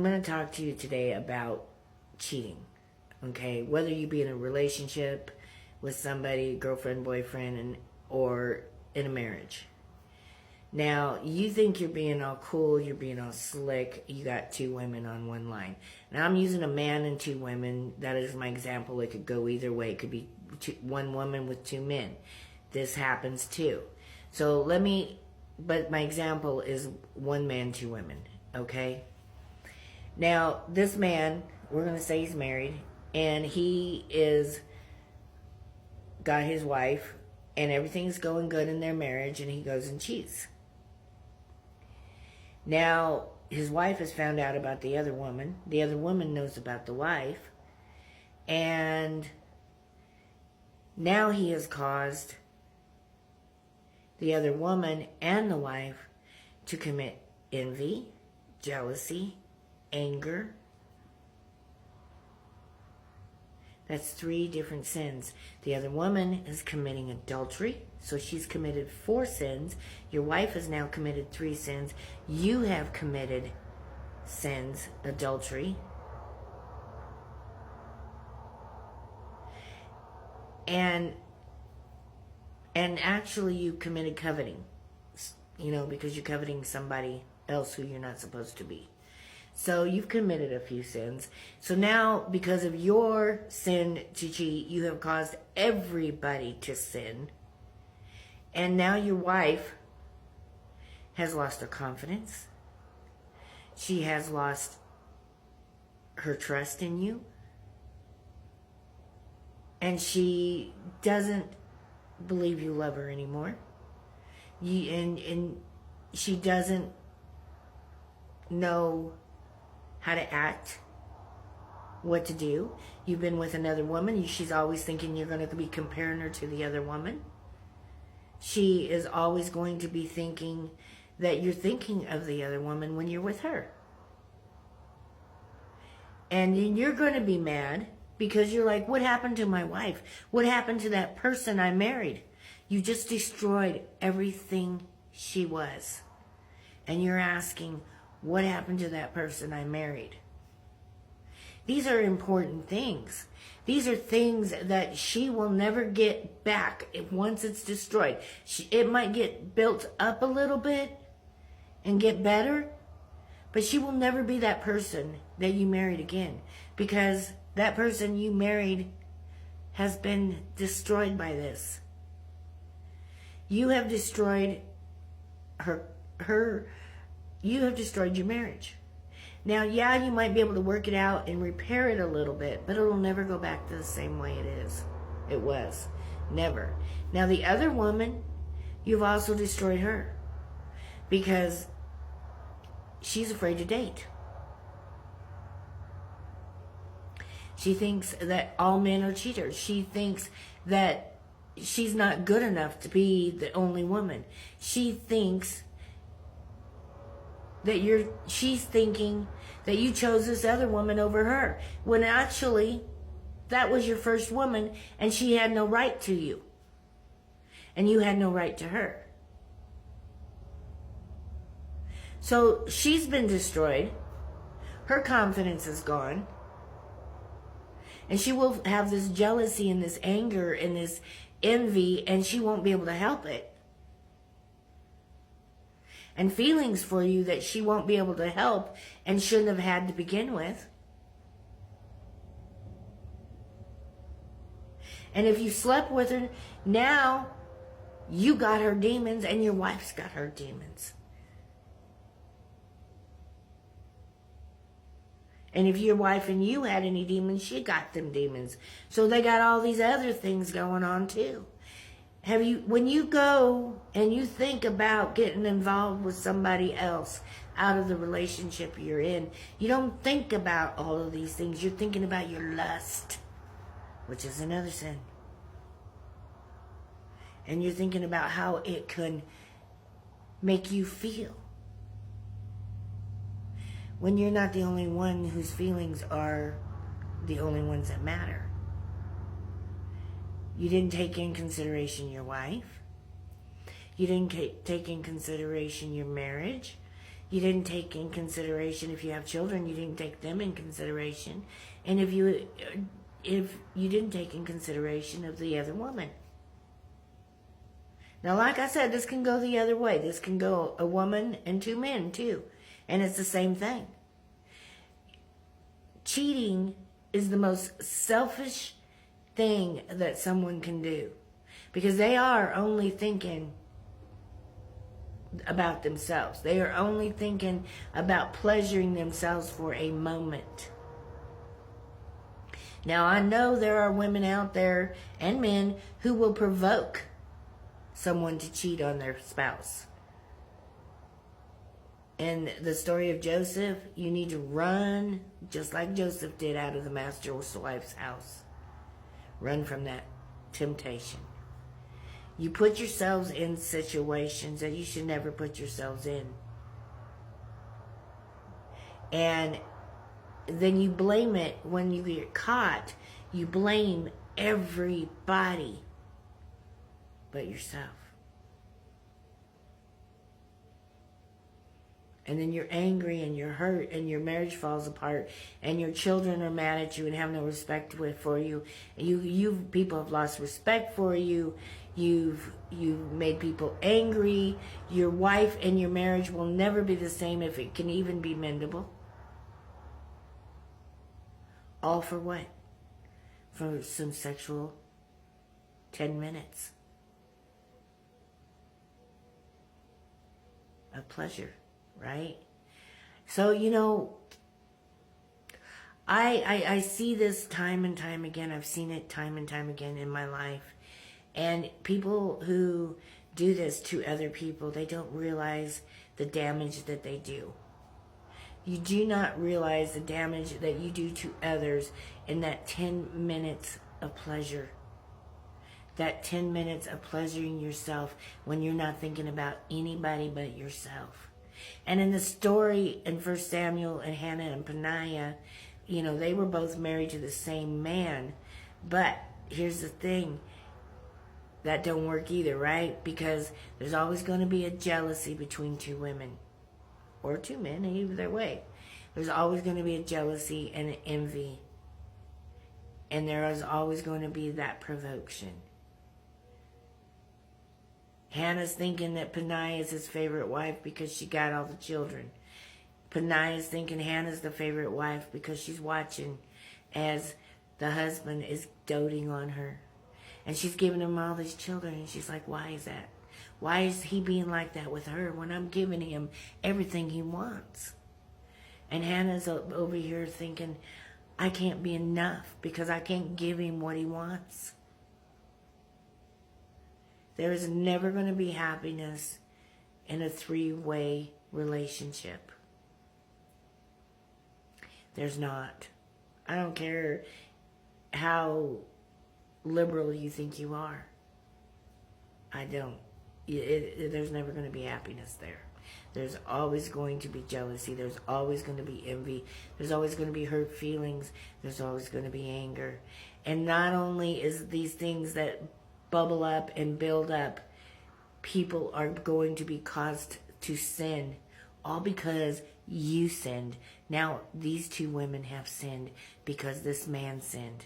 going to talk to you today about cheating. Okay? Whether you be in a relationship with somebody, girlfriend, boyfriend, or in a marriage. Now, you think you're being all cool, you're being all slick, you got two women on one line. Now, I'm using a man and two women. That is my example. It could go either way. It could be one woman with two men. This happens too. So but my example is one man, two women, okay? Now, this man, we're going to say he's married, and got his wife, and everything's going good in their marriage, and he goes and cheats. Now, his wife has found out about the other woman. The other woman knows about the wife. And now he has caused the other woman and the wife to commit envy, jealousy, anger. That's 3 different sins. The other woman is committing adultery, so she's committed 4 sins. Your wife has now committed 3 sins. You have committed sins, adultery. And actually you committed coveting, because you're coveting somebody else who you're not supposed to be. So you've committed a few sins. So now, because of your sin to cheat, you have caused everybody to sin. And now your wife has lost her confidence. She has lost her trust in you. And she doesn't believe you love her anymore. And she doesn't know how to act, what to do. You've been with another woman. She's always thinking you're going to be comparing her to the other woman. She is always going to be thinking that you're thinking of the other woman when you're with her. And you're going to be mad because you're like, what happened to my wife? What happened to that person I married? You just destroyed everything she was. And you're asking, what happened to that person I married? These are important things. These are things that she will never get back once it's destroyed. It might get built up a little bit and get better, but she will never be that person that you married again, because that person you married has been destroyed by this. You have destroyed you have destroyed your marriage. Now, yeah, you might be able to work it out and repair it a little bit, but it'll never go back to the same way it was. Never. Now, the other woman, you've also destroyed her because she's afraid to date. She thinks that all men are cheaters. She thinks that she's not good enough to be the only woman. She thinks that she's thinking that you chose this other woman over her, when actually that was your first woman and she had no right to you. And you had no right to her. So she's been destroyed. Her confidence is gone. And she will have this jealousy and this anger and this envy, and she won't be able to help it. And feelings for you that she won't be able to help and shouldn't have had to begin with. And if you slept with her, now you got her demons and your wife's got her demons. And if your wife and you had any demons, she got them demons. So they got all these other things going on too. When you go and you think about getting involved with somebody else out of the relationship you're in, you don't think about all of these things. You're thinking about your lust, which is another sin. And you're thinking about how it could make you feel. When you're not the only one whose feelings are the only ones that matter. You didn't take in consideration your wife. You didn't take in consideration your marriage. You didn't take in consideration, if you have children, you didn't take them in consideration. And if you didn't take in consideration of the other woman. Now, like I said, this can go the other way. This can go a woman and two men, too. And it's the same thing. Cheating is the most selfish thing that someone can do. Because they are only thinking about themselves. They are only thinking about pleasuring themselves for a moment. Now, I know there are women out there and men who will provoke someone to cheat on their spouse. In the story of Joseph, you need to run, just like Joseph did, out of the master's wife's house. Run from that temptation. You put yourselves in situations that you should never put yourselves in. And then you blame it when you get caught. You blame everybody but yourself. And then you're angry and you're hurt and your marriage falls apart and your children are mad at you and have no respect for you. You people have lost respect for you. You've made people angry. Your wife and your marriage will never be the same, if it can even be mendable. All for what? For some sexual 10 minutes of pleasure, right? So, I see this time and time again. I've seen it time and time again in my life. And people who do this to other people, they don't realize the damage that they do. You do not realize the damage that you do to others in that 10 minutes of pleasure. That 10 minutes of pleasuring yourself when you're not thinking about anybody but yourself. And in the story in 1 Samuel and Hannah and Peninnah, they were both married to the same man. But here's the thing. That don't work either, right? Because there's always going to be a jealousy between two women. Or two men, either way. There's always going to be a jealousy and an envy. And there is always going to be that provocation. Hannah's thinking that Peninnah is his favorite wife because she got all the children. Peninnah is thinking Hannah's the favorite wife because she's watching as the husband is doting on her. And she's giving him all these children. And she's like, why is that? Why is he being like that with her when I'm giving him everything he wants? And Hannah's over here thinking, I can't be enough because I can't give him what he wants. There is never going to be happiness in a three-way relationship. There's not. I don't care how liberal you think you are. I don't. There's never going to be happiness there. There's always going to be jealousy. There's always going to be envy. There's always going to be hurt feelings. There's always going to be anger. And not only is these things that bubble up and build up, people are going to be caused to sin, all because you sinned. Now, these two women have sinned because this man sinned.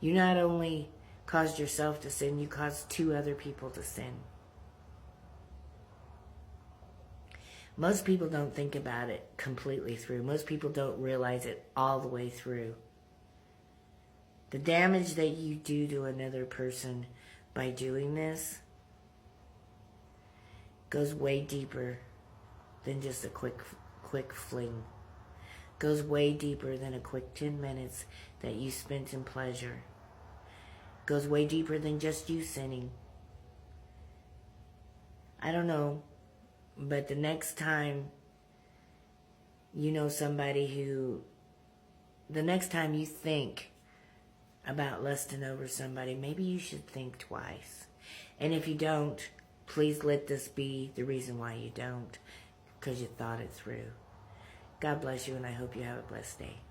You not only caused yourself to sin, you caused two other people to sin. Most people don't think about it completely through. Most people don't realize it all the way through. The damage that you do to another person by doing this goes way deeper than just a quick fling. Goes way deeper than a quick 10 minutes that you spent in pleasure. Goes way deeper than just you sinning. I don't know, but the next time you know somebody the next time you think about lusting over somebody, maybe you should think twice. And if you don't, please let this be the reason why you don't, because you thought it through. God bless you, and I hope you have a blessed day.